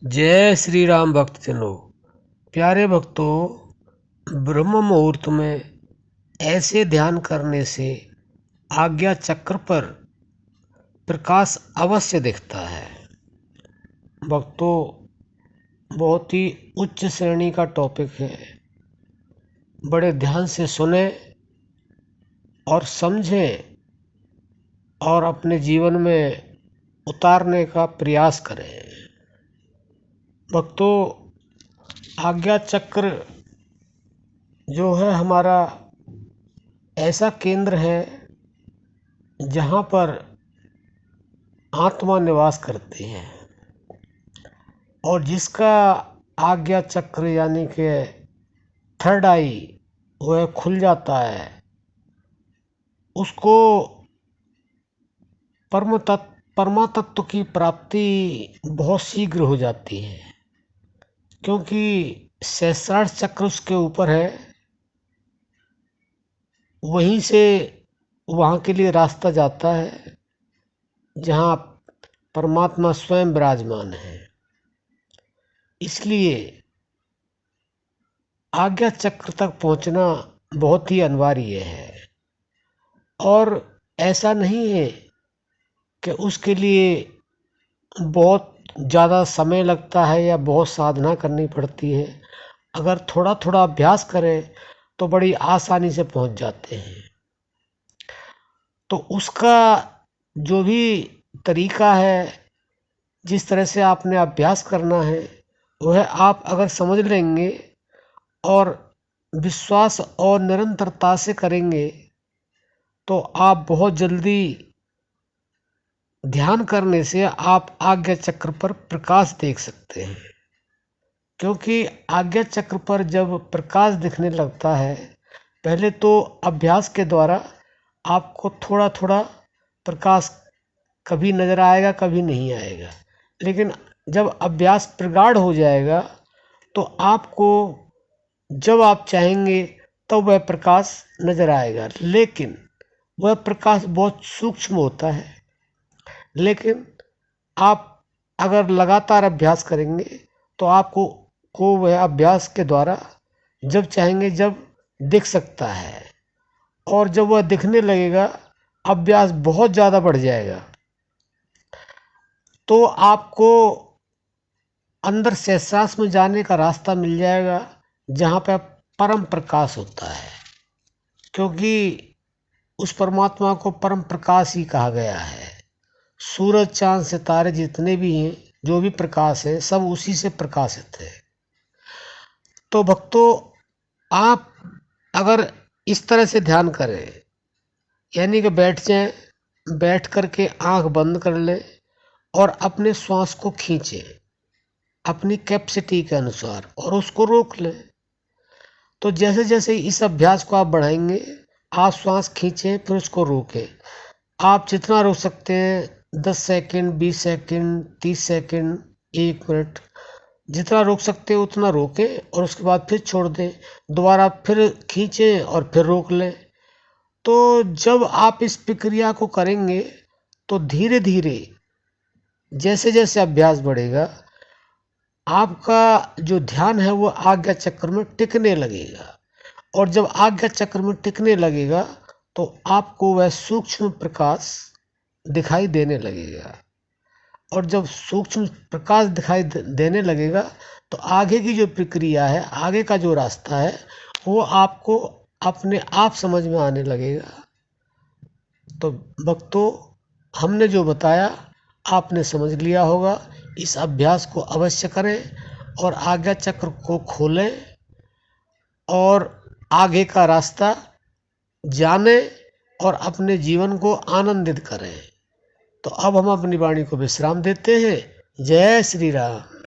जय श्री राम भक्तजनों। प्यारे भक्तों, ब्रह्म मुहूर्त में ऐसे ध्यान करने से आज्ञा चक्र पर प्रकाश अवश्य दिखता है। भक्तों, बहुत ही उच्च श्रेणी का टॉपिक है। बड़े ध्यान से सुने और समझें और अपने जीवन में उतारने का प्रयास करें। भक्तों, आज्ञा चक्र जो है हमारा ऐसा केंद्र है जहाँ पर आत्मा निवास करती है और जिसका आज्ञा चक्र यानी कि थर्ड आई वह खुल जाता है, उसको परमा तत्व की प्राप्ति बहुत शीघ्र हो जाती है, क्योंकि सहस्रार चक्र उसके ऊपर है। वहीं से वहाँ के लिए रास्ता जाता है जहाँ परमात्मा स्वयं विराजमान है। इसलिए आज्ञा चक्र तक पहुँचना बहुत ही अनिवार्य है और ऐसा नहीं है कि उसके लिए बहुत ज़्यादा समय लगता है या बहुत साधना करनी पड़ती है। अगर थोड़ा थोड़ा अभ्यास करें तो बड़ी आसानी से पहुंच जाते हैं। तो उसका जो भी तरीका है, जिस तरह से आपने अभ्यास करना है, वह आप अगर समझ लेंगे और विश्वास और निरंतरता से करेंगे तो आप बहुत जल्दी ध्यान करने से आप आज्ञा चक्र पर प्रकाश देख सकते हैं। क्योंकि आज्ञा चक्र पर जब प्रकाश दिखने लगता है, पहले तो अभ्यास के द्वारा आपको थोड़ा थोड़ा प्रकाश कभी नज़र आएगा, कभी नहीं आएगा, लेकिन जब अभ्यास प्रगाढ़ हो जाएगा तो आपको जब आप चाहेंगे तब वह प्रकाश नज़र आएगा। लेकिन वह प्रकाश बहुत सूक्ष्म होता है, लेकिन आप अगर लगातार अभ्यास करेंगे तो आपको वह अभ्यास के द्वारा जब चाहेंगे जब दिख सकता है। और जब वह दिखने लगेगा, अभ्यास बहुत ज़्यादा बढ़ जाएगा, तो आपको अंदर सहस्रार में जाने का रास्ता मिल जाएगा जहाँ पे परम प्रकाश होता है। क्योंकि उस परमात्मा को परम प्रकाश ही कहा गया है। सूरज चांद सितारे जितने भी हैं, जो भी प्रकाश है, सब उसी से प्रकाशित है। तो भक्तों, आप अगर इस तरह से ध्यान करें, यानी कि बैठ जाएं, बैठ करके आंख बंद कर लें और अपने श्वास को खींचें अपनी कैपेसिटी के अनुसार और उसको रोक लें। तो जैसे जैसे इस अभ्यास को आप बढ़ाएंगे, आप श्वास खींचें फिर उसको रोकें। आप जितना रोक सकते हैं, 10 सेकंड, 20 सेकंड, 30 सेकंड, 1 मिनट, जितना रोक सकते हैं उतना रोकें और उसके बाद फिर छोड़ दें। दोबारा फिर खींचें और फिर रोक लें। तो जब आप इस प्रक्रिया को करेंगे तो धीरे धीरे जैसे जैसे अभ्यास बढ़ेगा, आपका जो ध्यान है वो आज्ञा चक्र में टिकने लगेगा। और जब आज्ञा चक्र में टिकने लगेगा तो आपको वह सूक्ष्म प्रकाश दिखाई देने लगेगा। और जब सूक्ष्म प्रकाश दिखाई देने लगेगा तो आगे की जो प्रक्रिया है, आगे का जो रास्ता है, वो आपको अपने आप समझ में आने लगेगा। तो भक्तों, हमने जो बताया आपने समझ लिया होगा। इस अभ्यास को अवश्य करें और आज्ञा चक्र को खोलें और आगे का रास्ता जाने और अपने जीवन को आनंदित करें। तो अब हम अपनी वाणी को विश्राम देते हैं। जय श्री राम।